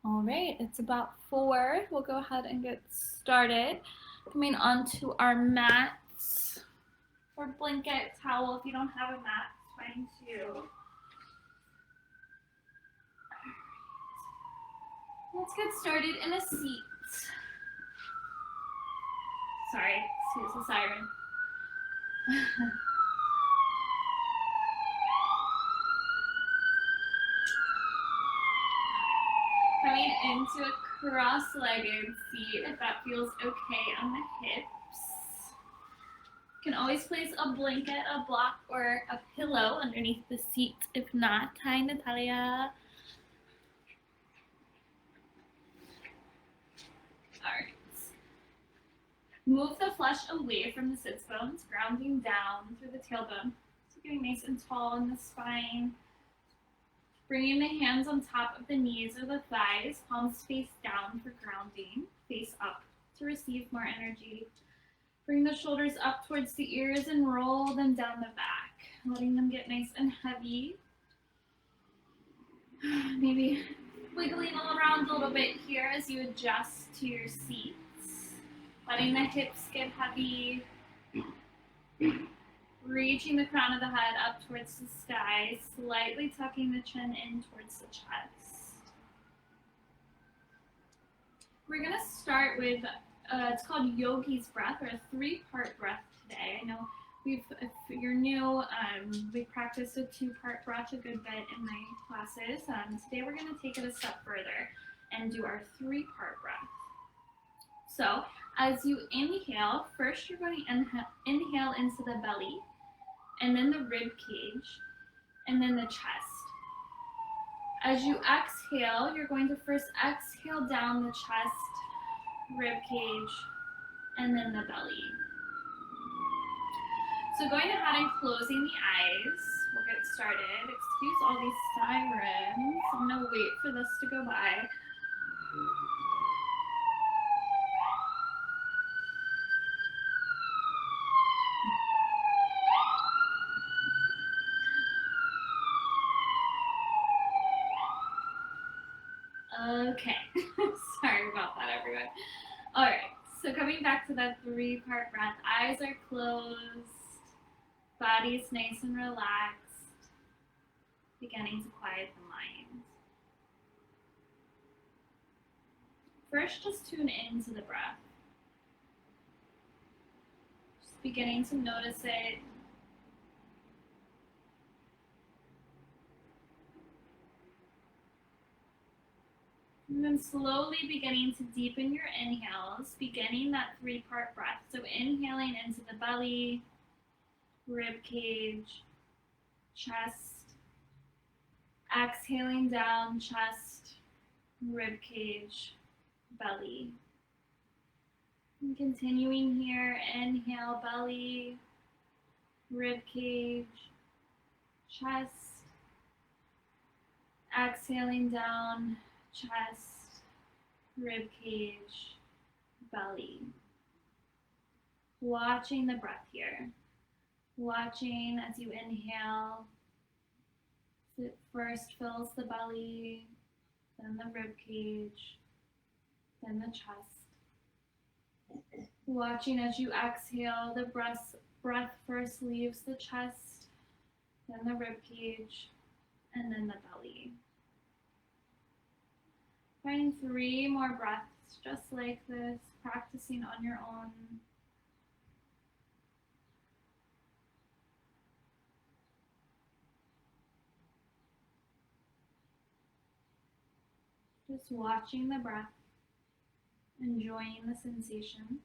All right, it's about 4. We'll go ahead and get started. Coming onto our mats or blanket, towel. If you don't have a mat, it's fine too. Let's get started in a seat. Sorry, excuse the siren. Coming into a cross-legged seat, if that feels okay on the hips. You can always place a blanket, a block, or a pillow underneath the seat. If not, hi Natalia. Alright. Move the flesh away from the sits bones, grounding down through the tailbone. So getting nice and tall in the spine. Bringing the hands on top of the knees or the thighs, palms face down for grounding, face up to receive more energy. Bring the shoulders up towards the ears and roll them down the back, letting them get nice and heavy. Maybe wiggling all around a little bit here as you adjust to your seats. Letting the hips get heavy. Reaching the crown of the head up towards the sky, slightly tucking the chin in towards the chest. We're going to start with, it's called Yogi's Breath, or a 3-part breath today. I know if you're new, we've practiced a 2-part breath a good bit in my classes. Today we're going to take it a step further and do our 3-part breath. So as you inhale, first you're going to inhale into the belly, and then the rib cage, and then the chest. As you exhale, you're going to first exhale down the chest, rib cage, and then the belly. So going ahead and closing the eyes, we'll get started. Excuse all these sirens. I'm gonna wait for this to go by. Okay, sorry about that, everyone. All right, so coming back to that 3-part breath, eyes are closed, body's nice and relaxed, beginning to quiet the mind. First, just tune into the breath. Just beginning to notice it. And then slowly beginning to deepen your inhales, beginning that 3-part breath. So inhaling into the belly, rib cage, chest. Exhaling down, chest, rib cage, belly. And continuing here, inhale, belly, rib cage, chest. Exhaling down, chest, rib cage, belly. Watching the breath here. Watching as you inhale. It first fills the belly, then the rib cage, then the chest. Watching as you exhale, the breath first leaves the chest, then the rib cage, and then the belly. Find 3 more breaths just like this, practicing on your own. Just watching the breath, enjoying the sensation.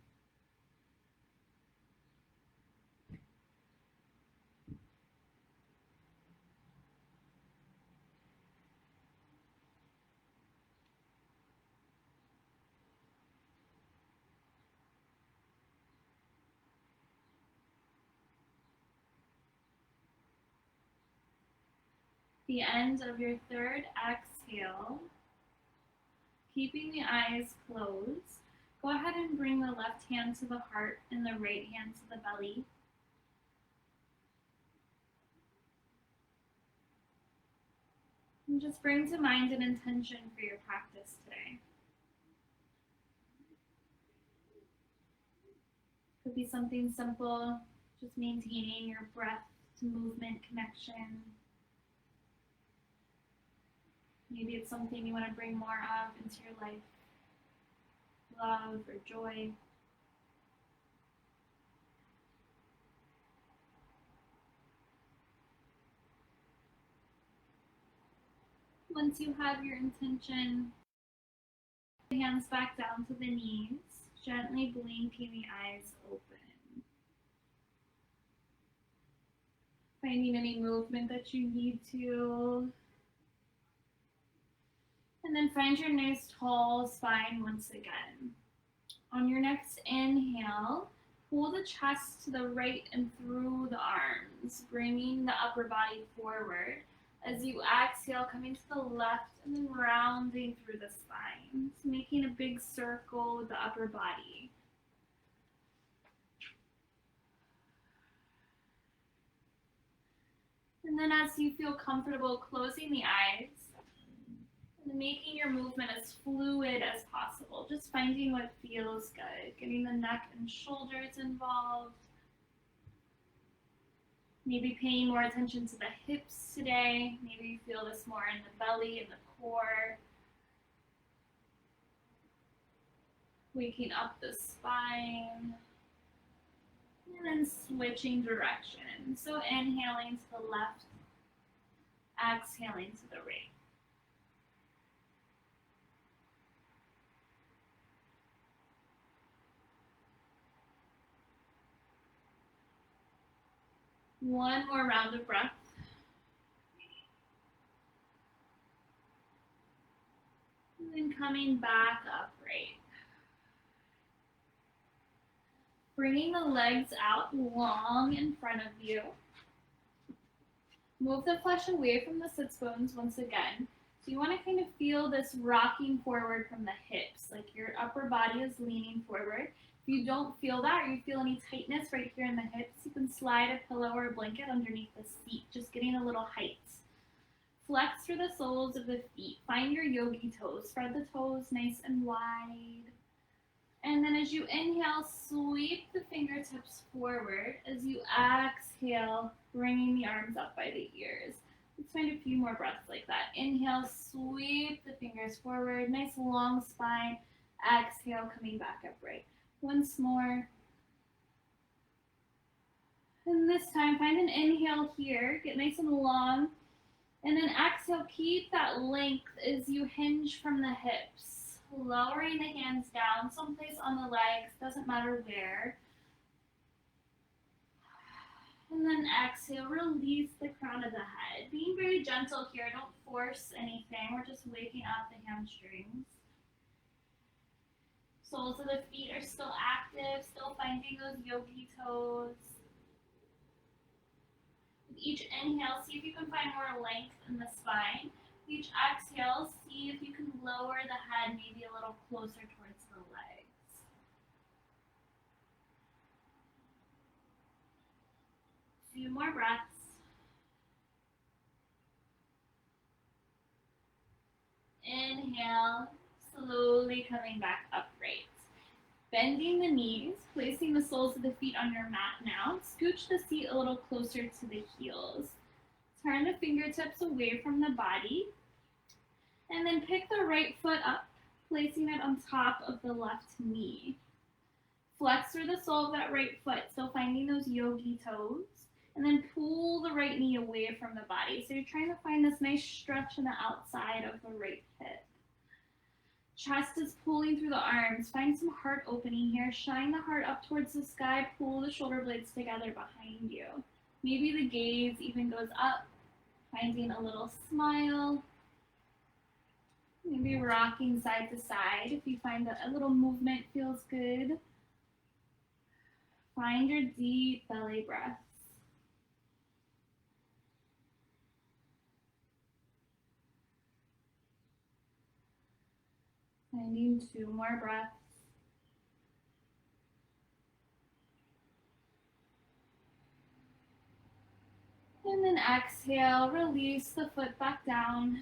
The end of your 3rd exhale, keeping the eyes closed, go ahead and bring the left hand to the heart and the right hand to the belly. And just bring to mind an intention for your practice today. Could be something simple, just maintaining your breath to movement connection. Maybe it's something you want to bring more of into your life, love or joy. Once you have your intention, the hands back down to the knees, gently blinking the eyes open. Finding any movement that you need to. And then find your nice tall spine once again. On your next inhale, pull the chest to the right and through the arms, bringing the upper body forward. As you exhale, coming to the left and then rounding through the spine, so making a big circle with the upper body. And then as you feel comfortable, closing the eyes and making your movement as fluid as possible, just finding what feels good, getting the neck and shoulders involved. Maybe paying more attention to the hips today. Maybe you feel this more in the belly and the core. Waking up the spine. And then switching direction. So inhaling to the left, exhaling to the right. One more round of breath. And then coming back upright. Bringing the legs out long in front of you. Move the flesh away from the sits bones once again. So you want to kind of feel this rocking forward from the hips, like your upper body is leaning forward. If you don't feel that, or you feel any tightness right here in the hips, you can slide a pillow or a blanket underneath the feet, just getting a little height. Flex through the soles of the feet. Find your yogi toes. Spread the toes nice and wide. And then as you inhale, sweep the fingertips forward. As you exhale, bringing the arms up by the ears. Let's find a few more breaths like that. Inhale, sweep the fingers forward. Nice long spine. Exhale, coming back upright. Once more. And this time, find an inhale here. Get nice and long. And then exhale, keep that length as you hinge from the hips. Lowering the hands down, someplace on the legs, doesn't matter where. And then exhale, release the crown of the head. Being very gentle here, don't force anything. We're just waking up the hamstrings. Soles of the feet are still active, still finding those yogi toes. With each inhale, see if you can find more length in the spine. With each exhale, see if you can lower the head maybe a little closer towards the legs. Few more breaths. Inhale, slowly coming back upright. Bending the knees, placing the soles of the feet on your mat now. Scooch the seat a little closer to the heels. Turn the fingertips away from the body. And then pick the right foot up, placing it on top of the left knee. Flex through the sole of that right foot, still finding those yogi toes. And then pull the right knee away from the body. So you're trying to find this nice stretch on the outside of the right hip. Chest is pulling through the arms. Find some heart opening here. Shine the heart up towards the sky. Pull the shoulder blades together behind you. Maybe the gaze even goes up. Finding a little smile. Maybe rocking side to side if you find that a little movement feels good. Find your deep belly breaths. Finding 2 more breaths. And then exhale, release the foot back down.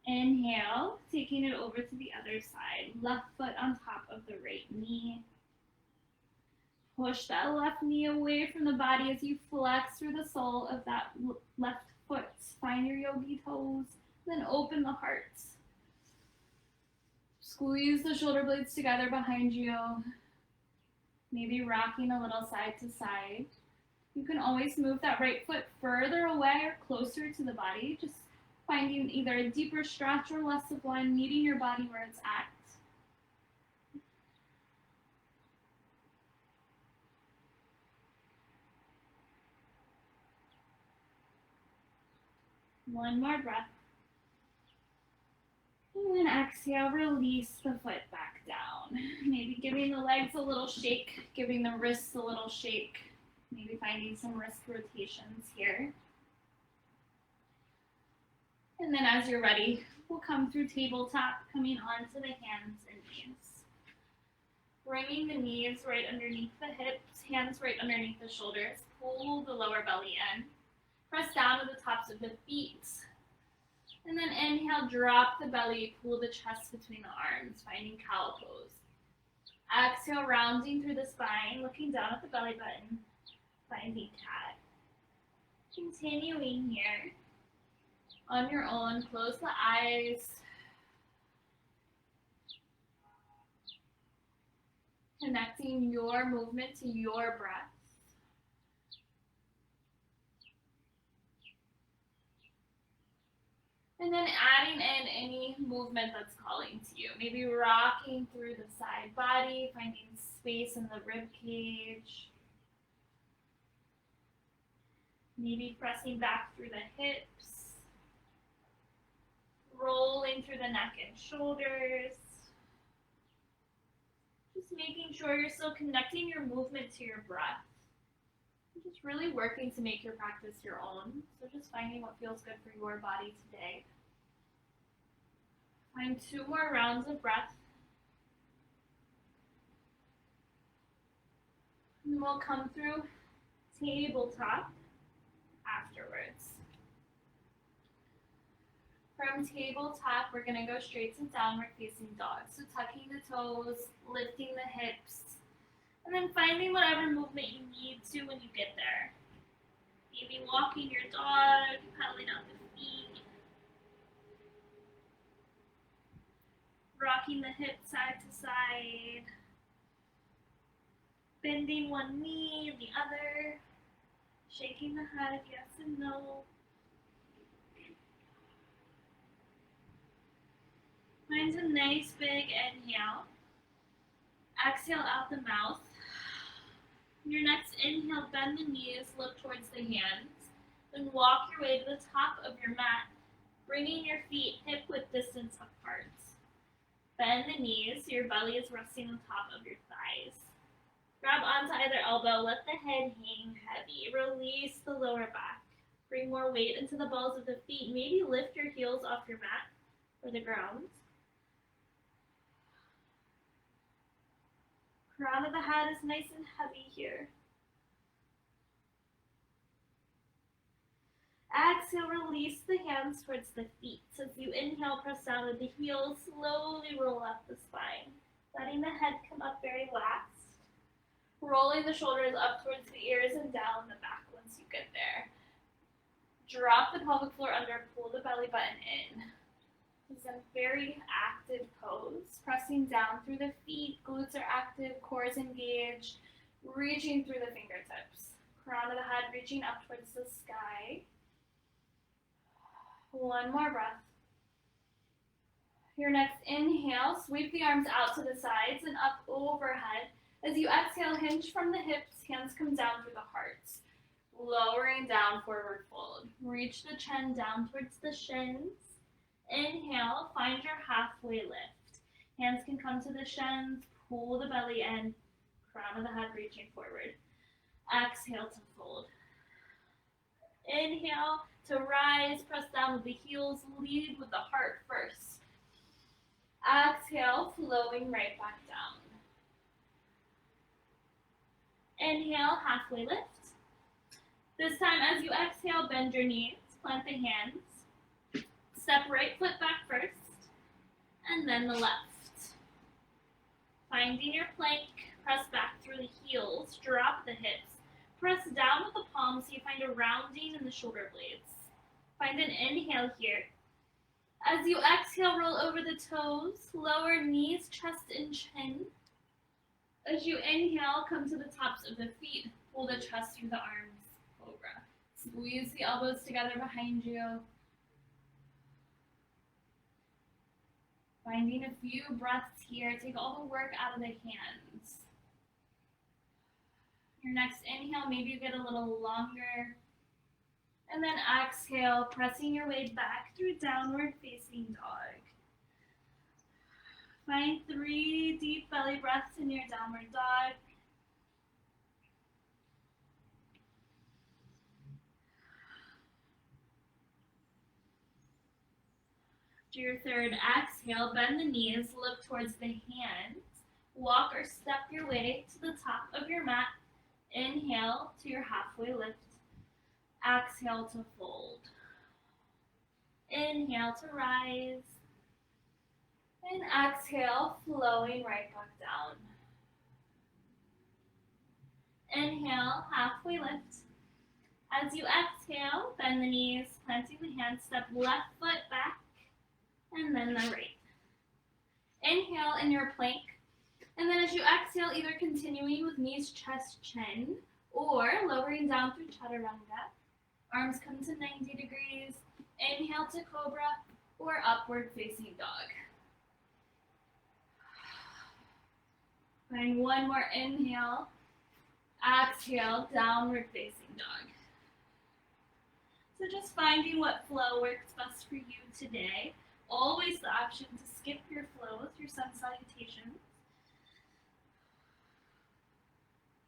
Inhale, taking it over to the other side. Left foot on top of the right knee. Push that left knee away from the body as you flex through the sole of that left foot. Find your yogi toes, then open the heart. Squeeze the shoulder blades together behind you. Maybe rocking a little side to side. You can always move that right foot further away or closer to the body, just finding either a deeper stretch or less of one, meeting your body where it's at. One more breath. And then exhale, release the foot back down. Maybe giving the legs a little shake, giving the wrists a little shake. Maybe finding some wrist rotations here. And then as you're ready, we'll come through tabletop, coming onto the hands and knees. Bringing the knees right underneath the hips, hands right underneath the shoulders. Pull the lower belly in. Press down to the tops of the feet. And then inhale, drop the belly, pull the chest between the arms, finding cow pose. Exhale, rounding through the spine, looking down at the belly button, finding cat. Continuing here. On your own, close the eyes. Connecting your movement to your breath. And then adding in any movement that's calling to you. Maybe rocking through the side body, finding space in the rib cage. Maybe pressing back through the hips. Rolling through the neck and shoulders. Just making sure you're still connecting your movement to your breath. Just really working to make your practice your own. So just finding what feels good for your body today. Find 2 more rounds of breath. And we'll come through tabletop afterwards. From tabletop, we're going to go straight to downward facing dog. So tucking the toes, lifting the hips, and then finding whatever movement you need to when you get there. Maybe walking your dog, pedaling out the feet, rocking the hips side to side, bending one knee and the other, shaking the head yes and no. Find a nice big inhale. Exhale out the mouth. Your next inhale, bend the knees, look towards the hands. Then walk your way to the top of your mat, bringing your feet hip-width distance apart. Bend the knees so your belly is resting on top of your thighs. Grab onto either elbow, let the head hang heavy. Release the lower back. Bring more weight into the balls of the feet. Maybe lift your heels off your mat or the ground. Crown of the head is nice and heavy here. Exhale, release the hands towards the feet. As you inhale, press down with the heels, slowly roll up the spine. Letting the head come up very last. Rolling the shoulders up towards the ears and down the back once you get there. Drop the pelvic floor under, pull the belly button in. This is a very active pose. Pressing down through the feet, glutes are active, core is engaged, reaching through the fingertips. Crown of the head reaching up towards the sky. One more breath. Your next inhale, sweep the arms out to the sides and up overhead. As you exhale, hinge from the hips, hands come down through the hearts. Lowering down, forward fold. Reach the chin down towards the shins. Inhale, find your halfway lift. Hands can come to the shins, pull the belly in, crown of the head reaching forward. Exhale to fold. Inhale to rise, press down with the heels, lead with the heart first. Exhale, flowing right back down. Inhale, halfway lift. This time as you exhale, bend your knees, plant the hands. Step right foot back first, and then the left. Finding your plank, press back through the heels, drop the hips. Press down with the palms so you find a rounding in the shoulder blades. Find an inhale here. As you exhale, roll over the toes, lower knees, chest, and chin. As you inhale, come to the tops of the feet. Pull the chest through the arms, cobra. Squeeze the elbows together behind you. Finding a few breaths here. Take all the work out of the hands. Your next inhale, maybe you get a little longer. And then exhale, pressing your way back through downward facing dog. Find 3 deep belly breaths in your downward dog. After your third exhale, bend the knees, look towards the hands. Walk or step your way to the top of your mat. Inhale to your halfway lift. Exhale to fold. Inhale to rise. And exhale, flowing right back down. Inhale, halfway lift. As you exhale, bend the knees, planting the hands, step left foot back, and then the right. Inhale in your plank. And then as you exhale, either continuing with knees, chest, chin, or lowering down through chaturanga. Arms come to 90 degrees. Inhale to cobra or upward facing dog. Find one more inhale. Exhale, downward facing dog. So just finding what flow works best for you today. Always the option to skip your flow through sun salutations.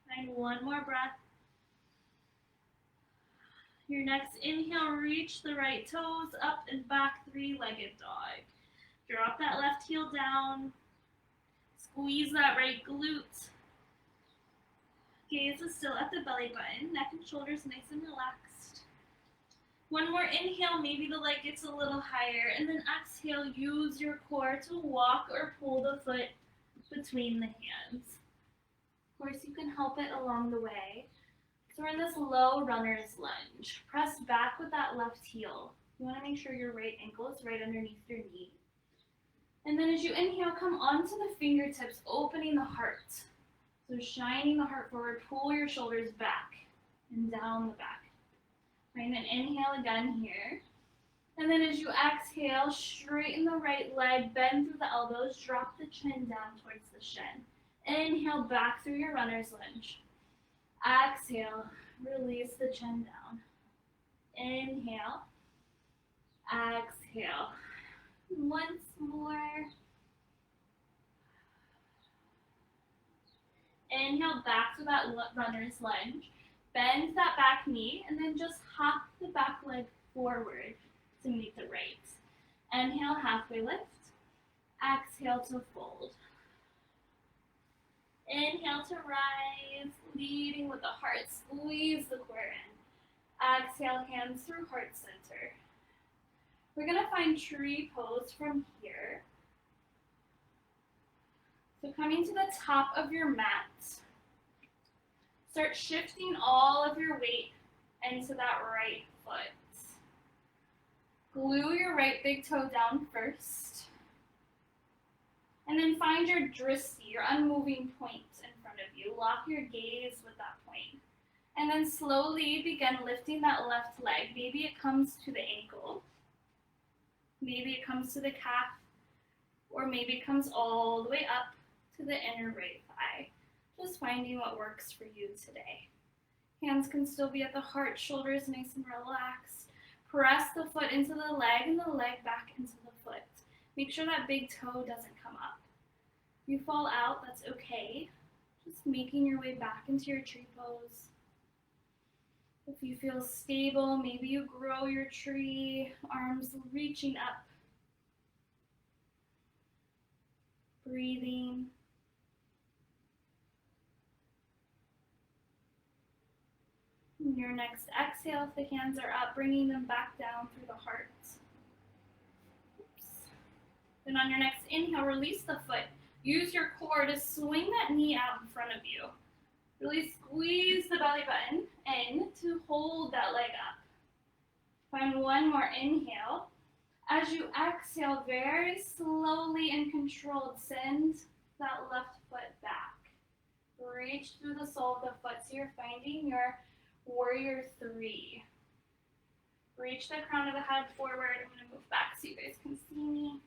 Find one more breath. Your next inhale, reach the right toes up and back, 3-legged dog. Drop that left heel down. Squeeze that right glute. Gaze is still at the belly button. Neck and shoulders nice and relaxed. One more inhale, maybe the leg gets a little higher. And then exhale, use your core to walk or pull the foot between the hands. Of course, you can help it along the way. So we're in this low runner's lunge. Press back with that left heel. You want to make sure your right ankle is right underneath your knee. And then as you inhale, come onto the fingertips, opening the heart. So shining the heart forward, pull your shoulders back and down the back. Right, and inhale again here. And then as you exhale, straighten the right leg, bend through the elbows, drop the chin down towards the shin. Inhale back through your runner's lunge. Exhale, release the chin down. Inhale, exhale. Once more. Inhale back to that runner's lunge. Bend that back knee and then just hop the back leg forward to meet the right. Inhale, halfway lift. Exhale to fold. Inhale to rise, leading with the heart. Squeeze the core in. Exhale, hands through heart center. We're going to find tree pose from here. So coming to the top of your mat, start shifting all of your weight into that right foot. Glue your right big toe down first. And then find your drishti, your unmoving point in front of you. Lock your gaze with that point. And then slowly begin lifting that left leg. Maybe it comes to the ankle. Maybe it comes to the calf. Or maybe it comes all the way up to the inner right thigh. Just finding what works for you today. Hands can still be at the heart, shoulders nice and relaxed. Press the foot into the leg and the leg back into the foot. Make sure that big toe doesn't come up. If you fall out, that's okay. Just making your way back into your tree pose. If you feel stable, maybe you grow your tree, arms reaching up. Breathing. And your next exhale, if the hands are up, bringing them back down through the heart. Then on your next inhale, release the foot. Use your core to swing that knee out in front of you. Really squeeze the belly button in to hold that leg up. Find one more inhale. As you exhale, very slowly and controlled, send that left foot back. Reach through the sole of the foot so you're finding your warrior three. Reach the crown of the head forward. I'm going to move back so you guys can see me.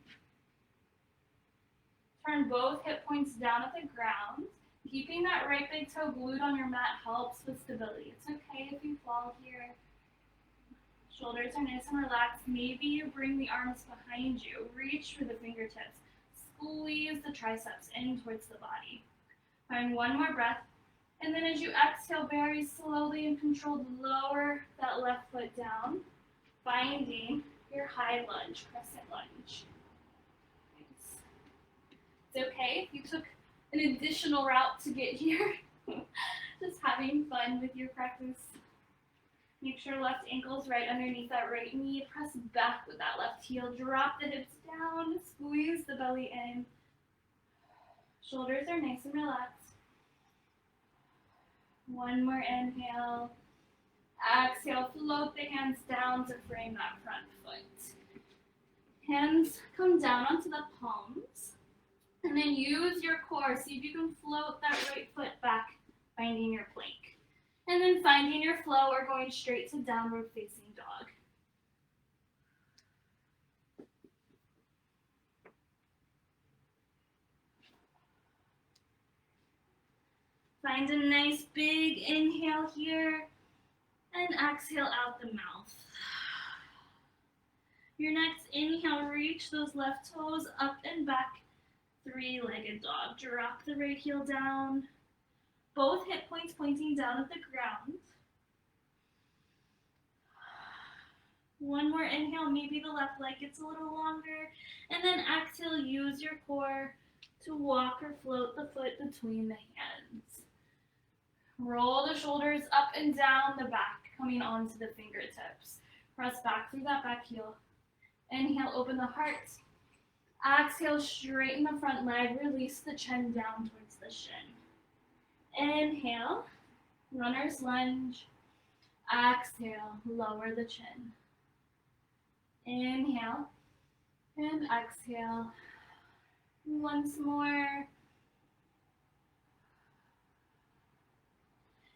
Turn both hip points down at the ground. Keeping that right big toe glued on your mat helps with stability. It's okay if you fall here. Shoulders are nice and relaxed. Maybe you bring the arms behind you. Reach for the fingertips. Squeeze the triceps in towards the body. Find one more breath. And then as you exhale, very slowly and controlled, lower that left foot down, finding your high lunge, crescent lunge. Nice. It's okay if you took an additional route to get here. Just having fun with your practice. Make sure left ankle's right underneath that right knee. Press back with that left heel. Drop the hips down. Squeeze the belly in. Shoulders are nice and relaxed. One more inhale. Exhale, float the hands down to frame that front foot. Hands come down onto the palms. And then use your core. See if you can float that right foot back, finding your plank. And then finding your flow or going straight to downward facing dog. Find a nice big inhale here and exhale out the mouth. Your next inhale, reach those left toes up and back, three-legged dog. Drop the right heel down. Both hip points pointing down at the ground. One more inhale, maybe the left leg gets a little longer. And then exhale, use your core to walk or float the foot between the hands. Roll the shoulders up and down the back, coming onto the fingertips. Press back through that back heel. Inhale, open the heart. Exhale, straighten the front leg. Release the chin down towards the shin. Inhale, runner's lunge. Exhale, lower the chin. Inhale and exhale. Once more.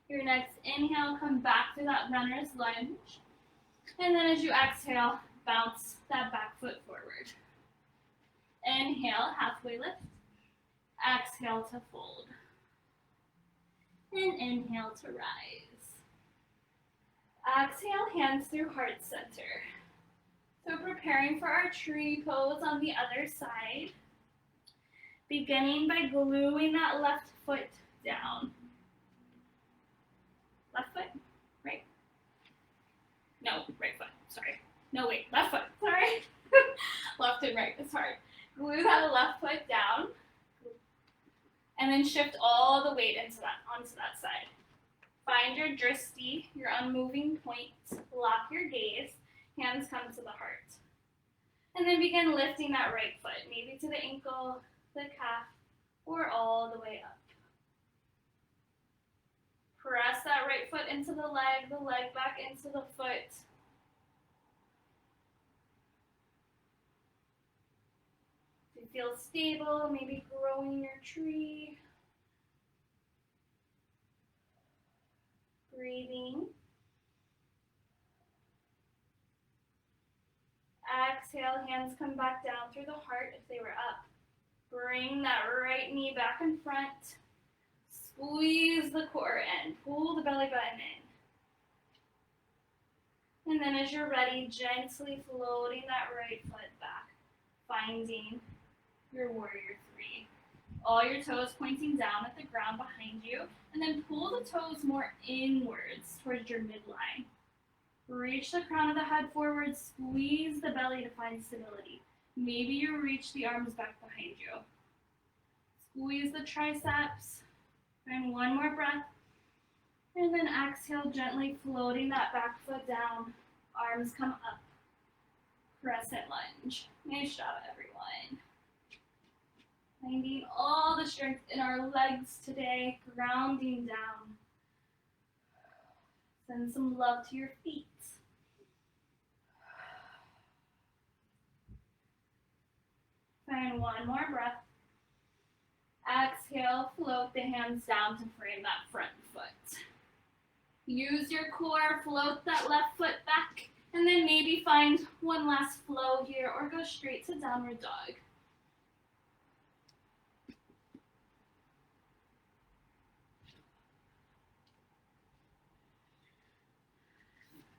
Your next inhale, come back to that runner's lunge. And then as you exhale, bounce that back foot forward. Inhale, halfway lift. Exhale to fold. And inhale to rise. Exhale, hands through heart center. So preparing for our tree pose on the other side. Beginning by gluing that left foot down. Left foot, right? No, right foot, sorry. No, wait, left foot, sorry. Left and right, it's hard. Glue that left foot down. And then shift all the weight onto that side. Find your drishti, your unmoving point. Lock your gaze. Hands come to the heart. And then begin lifting that right foot, maybe to the ankle, the calf, or all the way up. Press that right foot into the leg back into the foot. If you feel stable, maybe growing your tree. Breathing. Exhale, hands come back down through the heart if they were up. Bring that right knee back in front. Squeeze the core in. Pull the belly button in. And then as you're ready, gently floating that right foot back. Finding your warrior three. All your toes pointing down at the ground behind you. And then pull the toes more inwards towards your midline. Reach the crown of the head forward. Squeeze the belly to find stability. Maybe you reach the arms back behind you. Squeeze the triceps. And one more breath. And then exhale, gently floating that back foot down. Arms come up. Crescent lunge. Nice job, everyone. Finding all the strength in our legs today, grounding down. Send some love to your feet. Find one more breath. Exhale, float the hands down to frame that front foot. Use your core, float that left foot back, and then maybe find one last flow here or go straight to downward dog.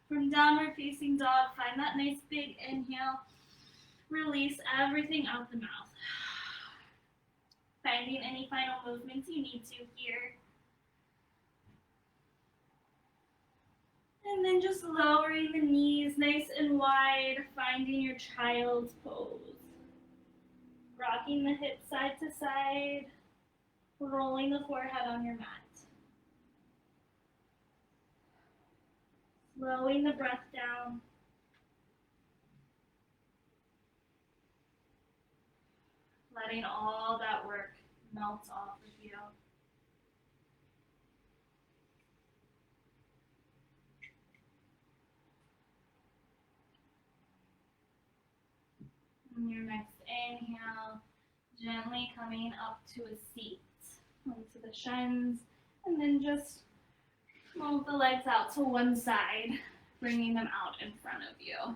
From downward facing dog, find that nice big inhale. Release everything out the mouth. Finding any final movements you need to here. And then just lowering the knees nice and wide, finding your child's pose. Rocking the hips side to side, rolling the forehead on your mat. Slowing the breath down. Letting all that work melt off of you. And your next inhale, gently coming up to a seat, onto the shins, and then just move the legs out to one side, bringing them out in front of you.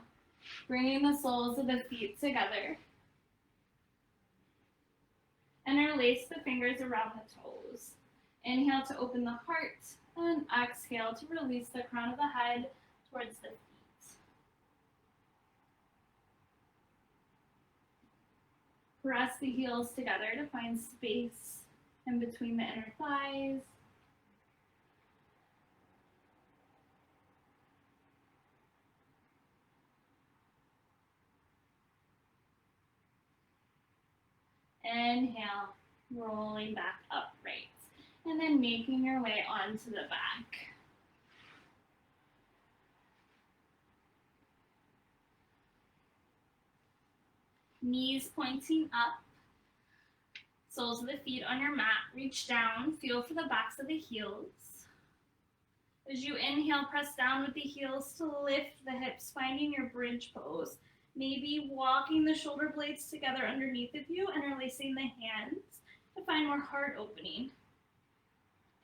Bringing the soles of the feet together. Interlace the fingers around the toes. Inhale to open the heart, and exhale to release the crown of the head towards the feet. Press the heels together to find space in between the inner thighs. Inhale, rolling back upright, and then making your way onto the back. Knees pointing up, soles of the feet on your mat, reach down, feel for the backs of the heels. As you inhale, press down with the heels to lift the hips, finding your bridge pose. Maybe walking the shoulder blades together underneath of you, interlacing the hands to find more heart opening.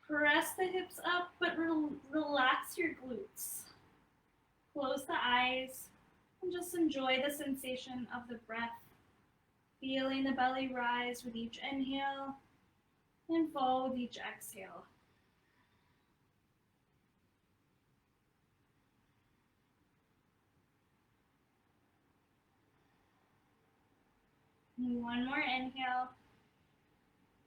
Press the hips up, but relax your glutes. Close the eyes and just enjoy the sensation of the breath. Feeling the belly rise with each inhale and fall with each exhale. One more inhale.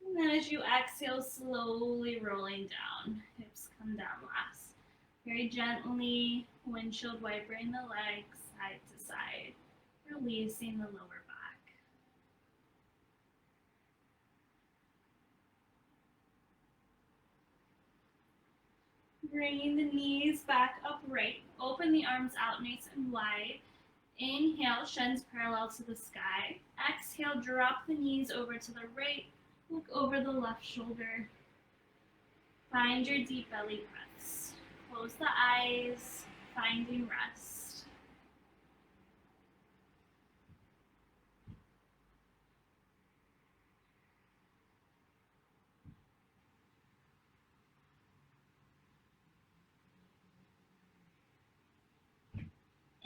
And then as you exhale, slowly rolling down. Hips come down last. Very gently, windshield wipering the legs side to side, releasing the lower back. Bringing the knees back upright. Open the arms out nice and wide. Inhale, shins parallel to the sky. Exhale, drop the knees over to the right. Look over the left shoulder. Find your deep belly breaths. Close the eyes, finding rest.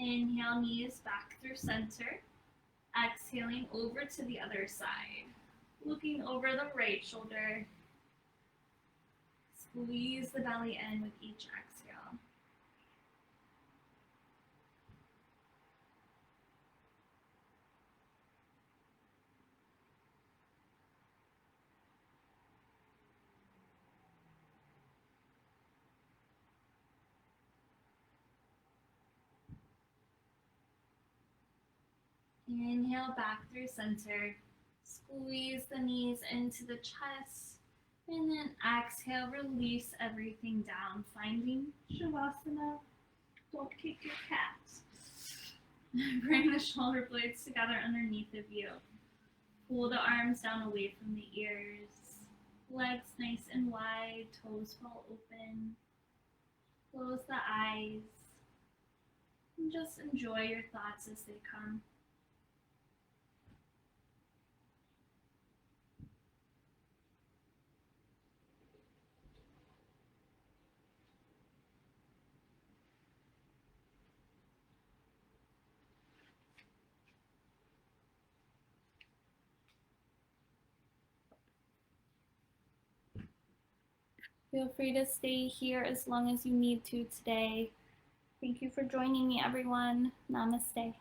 Inhale, knees back through center. Exhaling over to the other side. Looking over the right shoulder. Squeeze the belly in with each exhale. Inhale back through center. Squeeze the knees into the chest. And then exhale, release everything down. Finding Shavasana. Don't kick your cat. Bring the shoulder blades together underneath of you. Pull the arms down away from the ears. Legs nice and wide, toes fall open. Close the eyes. And just enjoy your thoughts as they come. Feel free to stay here as long as you need to today. Thank you for joining me, everyone. Namaste.